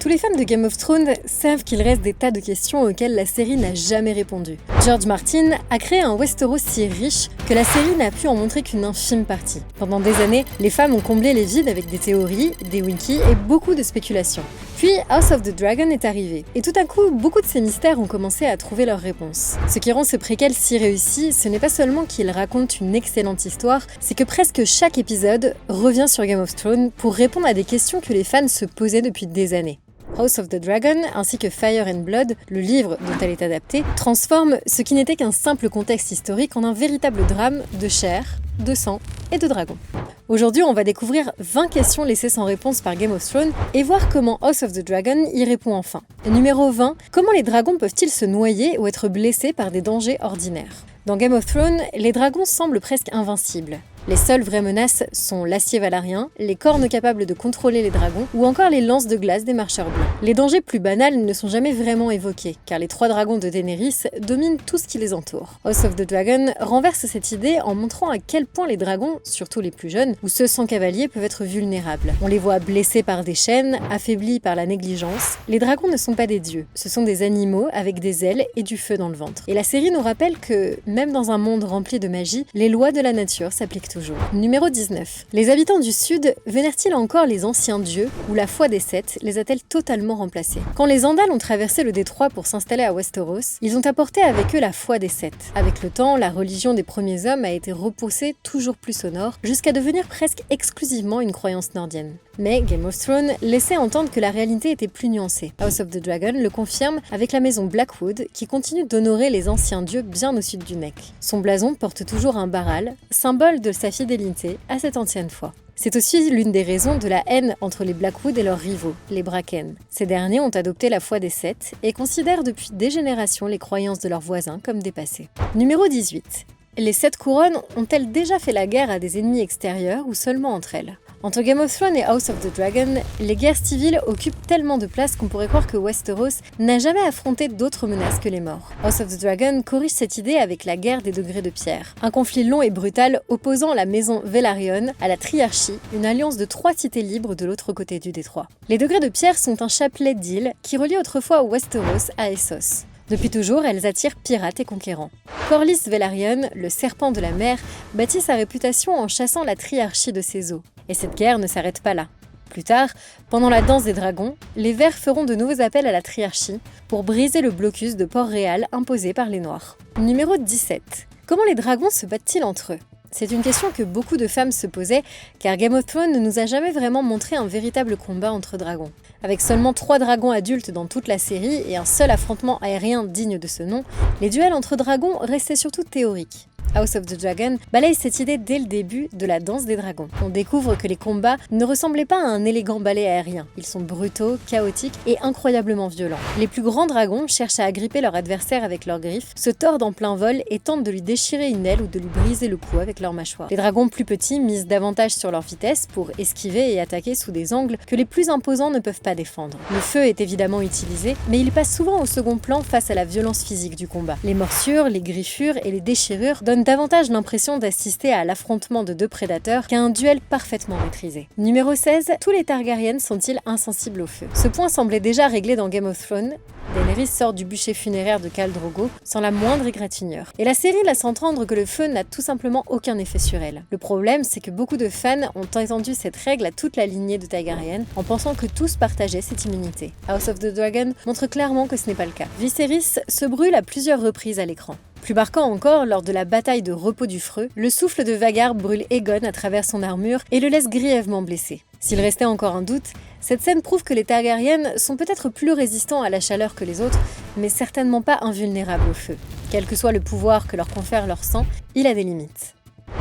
Tous les fans de Game of Thrones savent qu'il reste des tas de questions auxquelles la série n'a jamais répondu. George Martin a créé un Westeros si riche que la série n'a pu en montrer qu'une infime partie. Pendant des années, les fans ont comblé les vides avec des théories, des wikis et beaucoup de spéculations. Puis House of the Dragon est arrivé, et tout à coup, beaucoup de ces mystères ont commencé à trouver leurs réponses. Ce qui rend ce préquel si réussi, ce n'est pas seulement qu'il raconte une excellente histoire, c'est que presque chaque épisode revient sur Game of Thrones pour répondre à des questions que les fans se posaient depuis des années. House of the Dragon, ainsi que Fire and Blood, le livre dont elle est adaptée, transforme ce qui n'était qu'un simple contexte historique en un véritable drame de chair, de sang et de dragons. Aujourd'hui, on va découvrir 20 questions laissées sans réponse par Game of Thrones et voir comment House of the Dragon y répond enfin. Numéro 20, comment les dragons peuvent-ils se noyer ou être blessés par des dangers ordinaires ? Dans Game of Thrones, les dragons semblent presque invincibles. Les seules vraies menaces sont l'acier valarien, les cornes capables de contrôler les dragons ou encore les lances de glace des marcheurs blancs. Les dangers plus banals ne sont jamais vraiment évoqués, car les 3 dragons de Daenerys dominent tout ce qui les entoure. House of the Dragon renverse cette idée en montrant à quel point les dragons, surtout les plus jeunes, ou ceux sans cavalier, peuvent être vulnérables. On les voit blessés par des chaînes, affaiblis par la négligence. Les dragons ne sont pas des dieux, ce sont des animaux avec des ailes et du feu dans le ventre. Et la série nous rappelle que, même dans un monde rempli de magie, les lois de la nature s'appliquent toujours. Numéro 19. Les habitants du Sud vénèrent-ils encore les anciens dieux ou la foi des Sept les a-t-elle totalement remplacés ? Quand les Andals ont traversé le détroit pour s'installer à Westeros, ils ont apporté avec eux la foi des Sept. Avec le temps, la religion des premiers hommes a été repoussée toujours plus au nord, jusqu'à devenir presque exclusivement une croyance nordienne. Mais Game of Thrones laissait entendre que la réalité était plus nuancée. House of the Dragon le confirme avec la maison Blackwood qui continue d'honorer les anciens dieux bien au sud du Neck. Son blason porte toujours un baral, symbole de sa fidélité à cette ancienne foi. C'est aussi l'une des raisons de la haine entre les Blackwood et leurs rivaux, les Bracken. Ces derniers ont adopté la foi des Sept et considèrent depuis des générations les croyances de leurs voisins comme dépassées. Numéro 18. Les 7 couronnes ont-elles déjà fait la guerre à des ennemis extérieurs ou seulement entre elles ? Entre Game of Thrones et House of the Dragon, les guerres civiles occupent tellement de place qu'on pourrait croire que Westeros n'a jamais affronté d'autres menaces que les morts. House of the Dragon corrige cette idée avec la guerre des degrés de pierre, un conflit long et brutal opposant la maison Velaryon à la Triarchie, une alliance de 3 cités libres de l'autre côté du détroit. Les degrés de pierre sont un chapelet d'îles qui relie autrefois Westeros à Essos. Depuis toujours, elles attirent pirates et conquérants. Corlys Velaryon, le serpent de la mer, bâtit sa réputation en chassant la Triarchie de ses eaux. Et cette guerre ne s'arrête pas là. Plus tard, pendant la danse des dragons, les Verts feront de nouveaux appels à la Triarchie pour briser le blocus de Port-Réal imposé par les Noirs. Numéro 17. Comment les dragons se battent-ils entre eux ? C'est une question que beaucoup de femmes se posaient, car Game of Thrones ne nous a jamais vraiment montré un véritable combat entre dragons. Avec seulement 3 dragons adultes dans toute la série et un seul affrontement aérien digne de ce nom, les duels entre dragons restaient surtout théoriques. House of the Dragon balaye cette idée dès le début de la danse des dragons. On découvre que les combats ne ressemblaient pas à un élégant ballet aérien. Ils sont brutaux, chaotiques et incroyablement violents. Les plus grands dragons cherchent à agripper leur adversaire avec leurs griffes, se tordent en plein vol et tentent de lui déchirer une aile ou de lui briser le cou avec leurs mâchoires. Les dragons plus petits misent davantage sur leur vitesse pour esquiver et attaquer sous des angles que les plus imposants ne peuvent pas défendre. Le feu est évidemment utilisé, mais il passe souvent au second plan face à la violence physique du combat. Les morsures, les griffures et les déchirures donnent davantage l'impression d'assister à l'affrontement de 2 prédateurs qu'à un duel parfaitement maîtrisé. Numéro 16. Tous les Targaryen sont-ils insensibles au feu ? Ce point semblait déjà réglé dans Game of Thrones. Daenerys sort du bûcher funéraire de Khal Drogo sans la moindre égratignure. Et la série laisse entendre que le feu n'a tout simplement aucun effet sur elle. Le problème, c'est que beaucoup de fans ont étendu cette règle à toute la lignée de Targaryen en pensant que tous partageaient cette immunité. House of the Dragon montre clairement que ce n'est pas le cas. Viserys se brûle à plusieurs reprises à l'écran. Plus marquant encore, lors de la bataille de Repos du Freux, le souffle de Vhagar brûle Aegon à travers son armure et le laisse grièvement blessé. S'il restait encore un doute, cette scène prouve que les Targaryen sont peut-être plus résistants à la chaleur que les autres, mais certainement pas invulnérables au feu. Quel que soit le pouvoir que leur confère leur sang, il a des limites.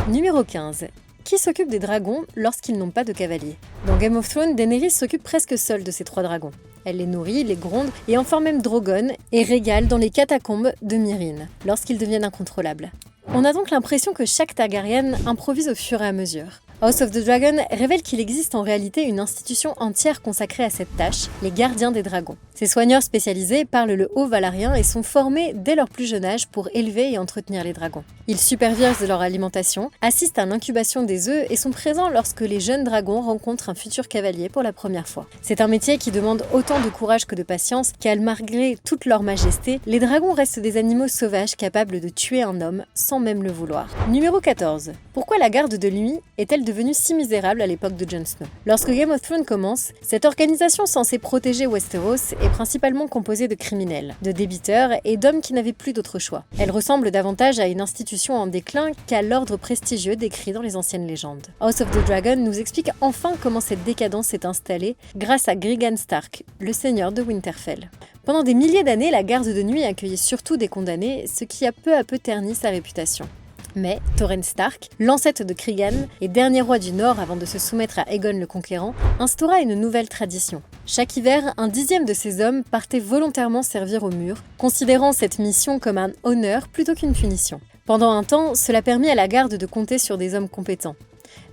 Numéro 15. Qui s'occupe des dragons lorsqu'ils n'ont pas de cavaliers ? Dans Game of Thrones, Daenerys s'occupe presque seule de ces 3 dragons. Elle les nourrit, les gronde et enferme même Drogon et régale dans les catacombes de Myrine, lorsqu'ils deviennent incontrôlables. On a donc l'impression que chaque Targaryen improvise au fur et à mesure. House of the Dragon révèle qu'il existe en réalité une institution entière consacrée à cette tâche, les gardiens des dragons. Ces soigneurs spécialisés parlent le haut valarien et sont formés dès leur plus jeune âge pour élever et entretenir les dragons. Ils supervisent leur alimentation, assistent à l'incubation des œufs et sont présents lorsque les jeunes dragons rencontrent un futur cavalier pour la première fois. C'est un métier qui demande autant de courage que de patience, car malgré toute leur majesté, les dragons restent des animaux sauvages capables de tuer un homme sans même le vouloir. Numéro 14. Pourquoi la garde de nuit est-elle devenue si misérable à l'époque de Jon Snow? Lorsque Game of Thrones commence, cette organisation censée protéger Westeros est principalement composée de criminels, de débiteurs et d'hommes qui n'avaient plus d'autre choix. Elle ressemble davantage à une institution en déclin qu'à l'ordre prestigieux décrit dans les anciennes légendes. House of the Dragon nous explique enfin comment cette décadence s'est installée grâce à Griggan Stark, le seigneur de Winterfell. Pendant des milliers d'années, la garde de nuit accueillait surtout des condamnés, ce qui a peu à peu terni sa réputation. Mais Torrhen Stark, l'ancêtre de Cregan et dernier roi du Nord avant de se soumettre à Aegon le Conquérant, instaura une nouvelle tradition. Chaque hiver, un dixième de ses hommes partait volontairement servir au mur, considérant cette mission comme un honneur plutôt qu'une punition. Pendant un temps, cela permit à la garde de compter sur des hommes compétents.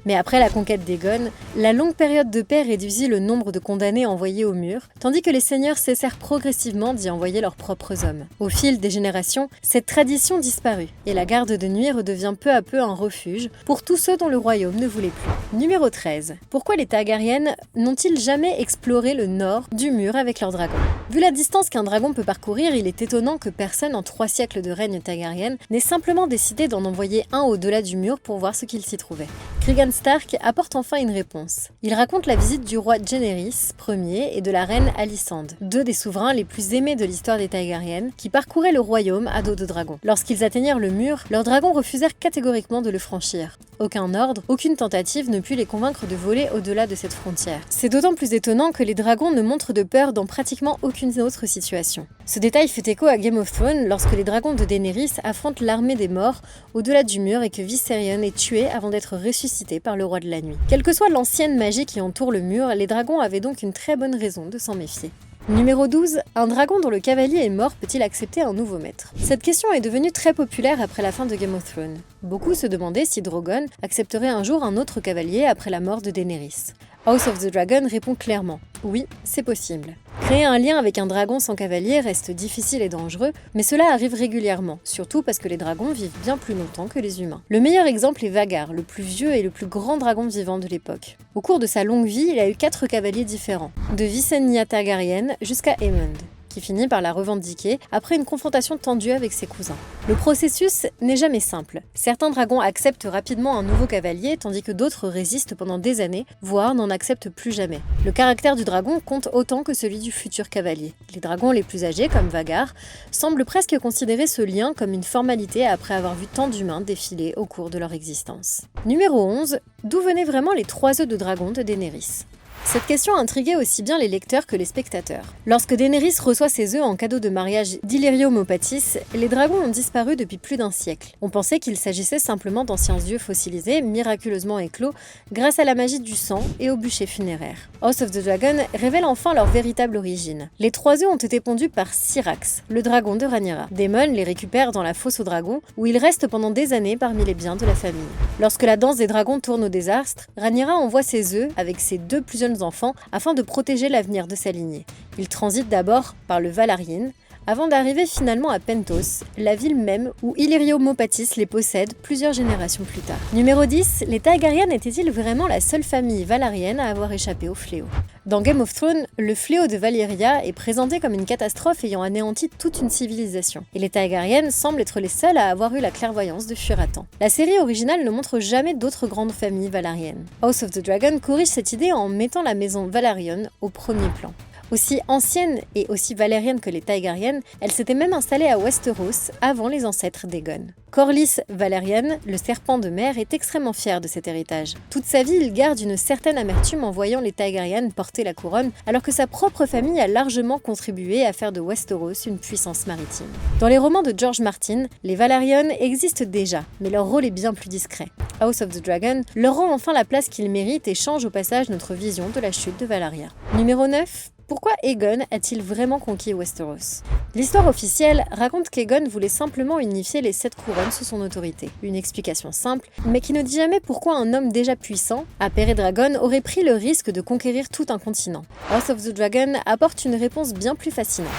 Mais après la conquête d'Aegon, la longue période de paix réduisit le nombre de condamnés envoyés au mur, tandis que les seigneurs cessèrent progressivement d'y envoyer leurs propres hommes. Au fil des générations, cette tradition disparut, et la garde de nuit redevient peu à peu un refuge pour tous ceux dont le royaume ne voulait plus. Numéro 13. Pourquoi les Targaryen n'ont-ils jamais exploré le nord du mur avec leurs dragons? Vu la distance qu'un dragon peut parcourir, il est étonnant que personne en 3 siècles de règne Targaryen n'ait simplement décidé d'en envoyer un au-delà du mur pour voir ce qu'il s'y trouvait. Griggan Stark apporte enfin une réponse. Il raconte la visite du roi Jaehaerys Ier et de la reine Alicent, 2 des souverains les plus aimés de l'histoire des Targaryen, qui parcouraient le royaume à dos de dragon. Lorsqu'ils atteignirent le mur, leurs dragons refusèrent catégoriquement de le franchir. Aucun ordre, aucune tentative ne put les convaincre de voler au-delà de cette frontière. C'est d'autant plus étonnant que les dragons ne montrent de peur dans pratiquement aucune autre situation. Ce détail fait écho à Game of Thrones lorsque les dragons de Daenerys affrontent l'armée des morts au-delà du mur et que Viserion est tué avant d'être ressuscité par le roi de la nuit. Quelle que soit l'ancienne magie qui entoure le mur, les dragons avaient donc une très bonne raison de s'en méfier. Numéro 12. Un dragon dont le cavalier est mort peut-il accepter un nouveau maître? Cette question est devenue très populaire après la fin de Game of Thrones. Beaucoup se demandaient si Drogon accepterait un jour un autre cavalier après la mort de Daenerys. House of the Dragon répond clairement « Oui, c'est possible ». Créer un lien avec un dragon sans cavalier reste difficile et dangereux, mais cela arrive régulièrement, surtout parce que les dragons vivent bien plus longtemps que les humains. Le meilleur exemple est Vhagar, le plus vieux et le plus grand dragon vivant de l'époque. Au cours de sa longue vie, il a eu 4 cavaliers différents, de Visenya Targaryen jusqu'à Aemond, qui finit par la revendiquer après une confrontation tendue avec ses cousins. Le processus n'est jamais simple. Certains dragons acceptent rapidement un nouveau cavalier, tandis que d'autres résistent pendant des années, voire n'en acceptent plus jamais. Le caractère du dragon compte autant que celui du futur cavalier. Les dragons les plus âgés, comme Vhagar, semblent presque considérer ce lien comme une formalité après avoir vu tant d'humains défiler au cours de leur existence. Numéro 11. D'où venaient vraiment les 3 œufs de dragon de Daenerys? Cette question intriguait aussi bien les lecteurs que les spectateurs. Lorsque Daenerys reçoit ses œufs en cadeau de mariage d'Illyrio Mopatis, les dragons ont disparu depuis plus d'1 siècle. On pensait qu'il s'agissait simplement d'anciens œufs fossilisés, miraculeusement éclos, grâce à la magie du sang et au bûcher funéraire. House of the Dragon révèle enfin leur véritable origine. Les 3 œufs ont été pondus par Syrax, le dragon de Rhaenyra. Daemon les récupère dans la fosse aux dragons, où ils restent pendant des années parmi les biens de la famille. Lorsque la danse des dragons tourne au désastre, Rhaenyra envoie ses œufs avec ses 2 plus jeunes enfants afin de protéger l'avenir de sa lignée. Ils transitent d'abord par le Valarien, avant d'arriver finalement à Pentos, la ville même où Illyrio Mopatis les possède plusieurs générations plus tard. Numéro 10, les Targaryen étaient-ils vraiment la seule famille valarienne à avoir échappé au fléau? Dans Game of Thrones, le fléau de Valyria est présenté comme une catastrophe ayant anéanti toute une civilisation. Et les Targaryen semblent être les seuls à avoir eu la clairvoyance de fuir à temps. La série originale ne montre jamais d'autres grandes familles valariennes. House of the Dragon corrige cette idée en mettant la maison Velaryon au premier plan. Aussi ancienne et aussi valérienne que les Targaryen, elle s'était même installée à Westeros avant les ancêtres d'Aegon. Corlys Valerian, le serpent de mer, est extrêmement fier de cet héritage. Toute sa vie, il garde une certaine amertume en voyant les Targaryen porter la couronne, alors que sa propre famille a largement contribué à faire de Westeros une puissance maritime. Dans les romans de George Martin, les Valarion existent déjà, mais leur rôle est bien plus discret. House of the Dragon leur rend enfin la place qu'ils méritent et change au passage notre vision de la chute de Valyria. Numéro 9. Pourquoi Aegon a-t-il vraiment conquis Westeros? L'histoire officielle raconte qu'Aegon voulait simplement unifier les 7 couronnes sous son autorité. Une explication simple, mais qui ne dit jamais pourquoi un homme déjà puissant, Aper Dragon, aurait pris le risque de conquérir tout un continent. House of the Dragon apporte une réponse bien plus fascinante.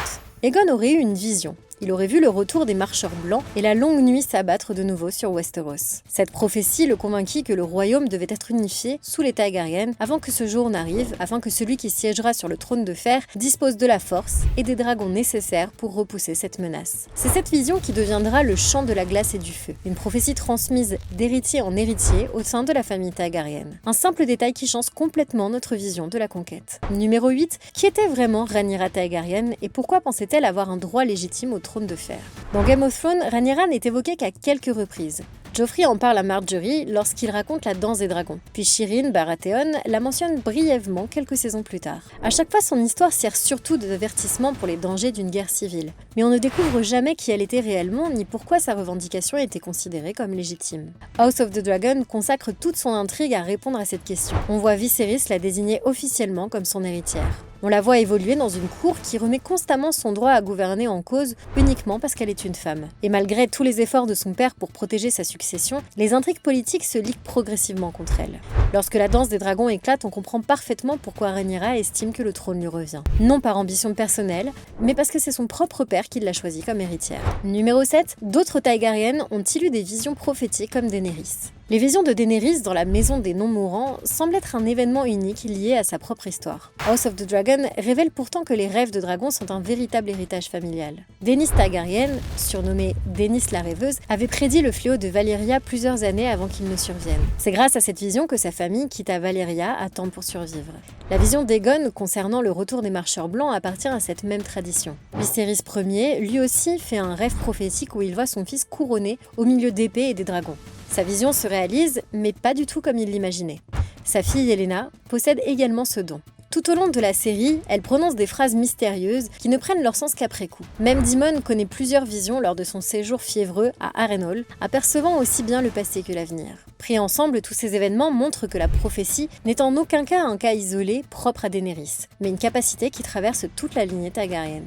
Aegon aurait eu une vision. Il aurait vu le retour des marcheurs blancs et la longue nuit s'abattre de nouveau sur Westeros. Cette prophétie le convainquit que le royaume devait être unifié sous les Targaryen avant que ce jour n'arrive, afin que celui qui siégera sur le trône de fer dispose de la force et des dragons nécessaires pour repousser cette menace. C'est cette vision qui deviendra le chant de la glace et du feu, une prophétie transmise d'héritier en héritier au sein de la famille Targaryen. Un simple détail qui change complètement notre vision de la conquête. Numéro 8. Qui était vraiment Rhaenyra Targaryen et pourquoi pensait-elle avoir un droit légitime au trône de fer? Dans Game of Thrones, Rhaenyra n'est évoquée qu'à quelques reprises. Joffrey en parle à Marjorie lorsqu'il raconte la danse des dragons. Puis Shireen Baratheon la mentionne brièvement quelques saisons plus tard. À chaque fois, son histoire sert surtout d'avertissement pour les dangers d'une guerre civile. Mais on ne découvre jamais qui elle était réellement, ni pourquoi sa revendication était considérée comme légitime. House of the Dragon consacre toute son intrigue à répondre à cette question. On voit Viserys la désigner officiellement comme son héritière. On la voit évoluer dans une cour qui remet constamment son droit à gouverner en cause uniquement parce qu'elle est une femme. Et malgré tous les efforts de son père pour protéger sa succession, les intrigues politiques se liguent progressivement contre elle. Lorsque la danse des dragons éclate, on comprend parfaitement pourquoi Rhaenyra estime que le trône lui revient. Non par ambition personnelle, mais parce que c'est son propre père qui l'a choisie comme héritière. Numéro 7. D'autres Targaryennes ont-ils eu des visions prophétiques comme Daenerys? Les visions de Daenerys dans la maison des non-mourants semblent être un événement unique lié à sa propre histoire. House of the Dragon révèle pourtant que les rêves de dragon sont un véritable héritage familial. Daenerys Targaryen, surnommée Daenerys la rêveuse, avait prédit le fléau de Valyria plusieurs années avant qu'il ne survienne. C'est grâce à cette vision que sa famille quitta Valyria à temps pour survivre. La vision d'Aegon concernant le retour des marcheurs blancs appartient à cette même tradition. Viserys Ier, lui aussi, fait un rêve prophétique où il voit son fils couronné au milieu d'épées et des dragons. Sa vision se réalise, mais pas du tout comme il l'imaginait. Sa fille Helaena possède également ce don. Tout au long de la série, elle prononce des phrases mystérieuses qui ne prennent leur sens qu'après coup. Même Daemon connaît plusieurs visions lors de son séjour fiévreux à Harrenhal, apercevant aussi bien le passé que l'avenir. Pris ensemble, tous ces événements montrent que la prophétie n'est en aucun cas un cas isolé propre à Daenerys, mais une capacité qui traverse toute la lignée Targaryen.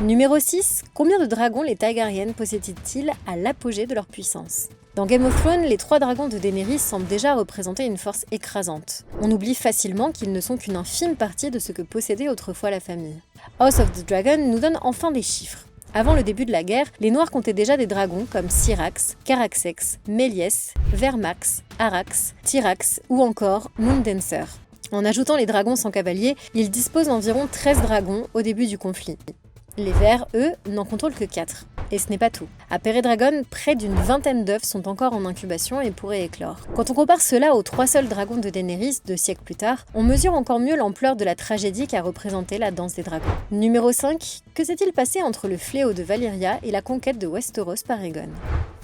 Numéro 6. Combien de dragons les Targaryen possèdent-ils à l'apogée de leur puissance? Dans Game of Thrones, les 3 dragons de Daenerys semblent déjà représenter une force écrasante. On oublie facilement qu'ils ne sont qu'une infime partie de ce que possédait autrefois la famille. House of the Dragon nous donne enfin des chiffres. Avant le début de la guerre, les Noirs comptaient déjà des dragons comme Syrax, Caraxes, Méliès, Vermax, Arax, Tyrax ou encore Moondancer. En ajoutant les dragons sans cavalier, ils disposent d'environ 13 dragons au début du conflit. Les Verts, eux, n'en contrôlent que 4. Et ce n'est pas tout. À Peredragon, près d'une vingtaine d'œufs sont encore en incubation et pourraient éclore. Quand on compare cela aux 3 seuls dragons de Daenerys 2 siècles plus tard, on mesure encore mieux l'ampleur de la tragédie qu'a représentée la danse des dragons. Numéro 5. Que s'est-il passé entre le fléau de Valyria et la conquête de Westeros par Aegon?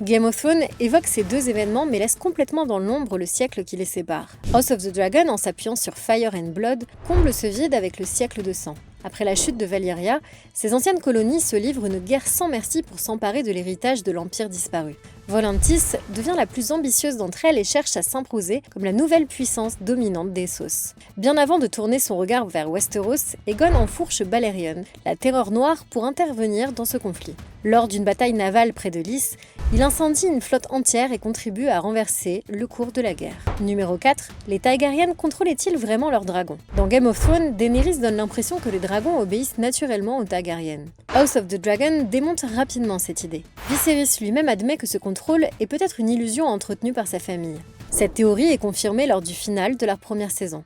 Game of Thrones évoque ces 2 événements mais laisse complètement dans l'ombre le siècle qui les sépare. House of the Dragon, en s'appuyant sur Fire and Blood, comble ce vide avec le siècle de sang. Après la chute de Valyria, ces anciennes colonies se livrent une guerre sans merci pour s'emparer de l'héritage de l'Empire disparu. Volantis devient la plus ambitieuse d'entre elles et cherche à s'imposer comme la nouvelle puissance dominante d'Essos. Bien avant de tourner son regard vers Westeros, Aegon enfourche Balerion, la terreur noire, pour intervenir dans ce conflit. Lors d'une bataille navale près de Lys, il incendie une flotte entière et contribue à renverser le cours de la guerre. Numéro 4. Les Targaryen contrôlaient-ils vraiment leurs dragons? Dans Game of Thrones, Daenerys donne l'impression que les dragons obéissent naturellement aux Targaryen. House of the Dragon démonte rapidement cette idée. Viserys lui-même admet que ce contrôle est peut-être une illusion entretenue par sa famille. Cette théorie est confirmée lors du final de leur première saison.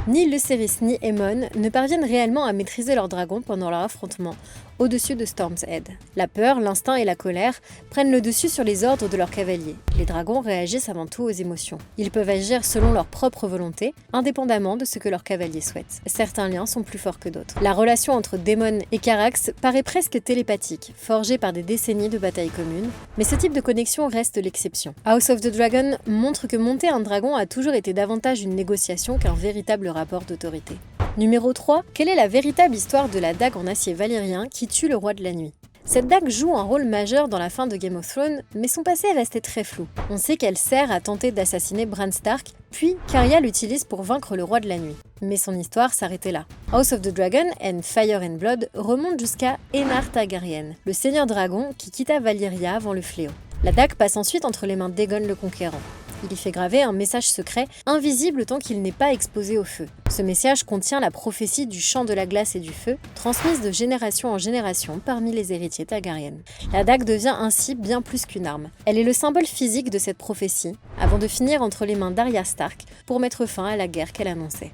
Ni Lucerys ni Aemon ne parviennent réellement à maîtriser leurs dragons pendant leur affrontement au-dessus de Storm's Head. La peur, l'instinct et la colère prennent le dessus sur les ordres de leurs cavaliers. Les dragons réagissent avant tout aux émotions. Ils peuvent agir selon leur propre volonté, indépendamment de ce que leurs cavaliers souhaitent. Certains liens sont plus forts que d'autres. La relation entre Daemon et Carax paraît presque télépathique, forgée par des décennies de batailles communes, mais ce type de connexion reste l'exception. House of the Dragon montre que monter un dragon a toujours été davantage une négociation qu'un véritable rapport d'autorité. Numéro 3. Quelle est la véritable histoire de la dague en acier valyrien qui tue le roi de la nuit? Cette dague joue un rôle majeur dans la fin de Game of Thrones, mais son passé est resté très flou. On sait qu'elle sert à tenter d'assassiner Bran Stark, puis qu'Arya l'utilise pour vaincre le roi de la nuit. Mais son histoire s'arrêtait là. House of the Dragon and Fire and Blood remonte jusqu'à Aenar Targaryen, le seigneur dragon qui quitta Valyria avant le fléau. La dague passe ensuite entre les mains d'Aegon le Conquérant. Il y fait graver un message secret, invisible tant qu'il n'est pas exposé au feu. Ce message contient la prophétie du champ de la glace et du feu, transmise de génération en génération parmi les héritiers Targaryen. La dague devient ainsi bien plus qu'une arme. Elle est le symbole physique de cette prophétie, avant de finir entre les mains d'Arya Stark pour mettre fin à la guerre qu'elle annonçait.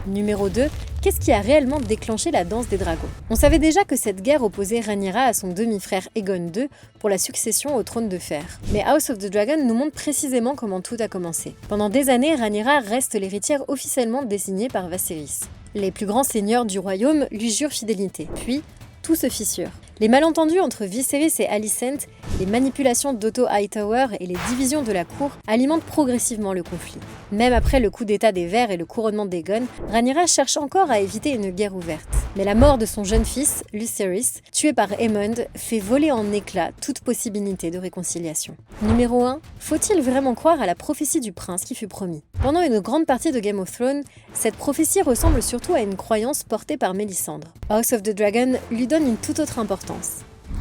Numéro 2. Qu'est-ce qui a réellement déclenché la danse des dragons? On savait déjà que cette guerre opposait Rhaenyra à son demi-frère Aegon II pour la succession au trône de fer. Mais House of the Dragon nous montre précisément comment tout a commencé. Pendant des années, Rhaenyra reste l'héritière officiellement désignée par Viserys. Les plus grands seigneurs du royaume lui jurent fidélité. Puis, tout se fissure. Les malentendus entre Viserys et Alicent, les manipulations d'Otto Hightower et les divisions de la cour alimentent progressivement le conflit. Même après le coup d'état des Verts et le couronnement d'Aegon, Rhaenyra cherche encore à éviter une guerre ouverte. Mais la mort de son jeune fils, Lucerys, tué par Aemond, fait voler en éclats toute possibilité de réconciliation. Numéro 1. Faut-il vraiment croire à la prophétie du prince qui fut promis? Pendant une grande partie de Game of Thrones, cette prophétie ressemble surtout à une croyance portée par Mélisandre. House of the Dragon lui donne une toute autre importance.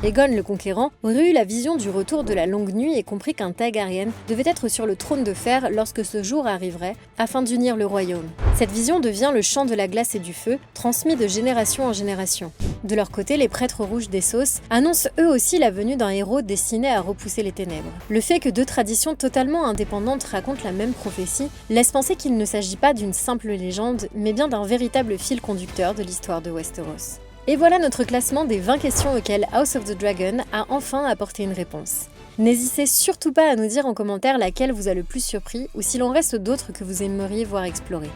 Aegon le Conquérant aurait eu la vision du retour de la longue nuit et compris qu'un Targaryen devait être sur le trône de fer lorsque ce jour arriverait, afin d'unir le royaume. Cette vision devient le chant de la glace et du feu, transmis de génération en génération. De leur côté, les prêtres rouges d'Essos annoncent eux aussi la venue d'un héros destiné à repousser les ténèbres. Le fait que deux traditions totalement indépendantes racontent la même prophétie laisse penser qu'il ne s'agit pas d'une simple légende, mais bien d'un véritable fil conducteur de l'histoire de Westeros. Et voilà notre classement des 20 questions auxquelles House of the Dragon a enfin apporté une réponse. N'hésitez surtout pas à nous dire en commentaire laquelle vous a le plus surpris ou s'il en reste d'autres que vous aimeriez voir explorer.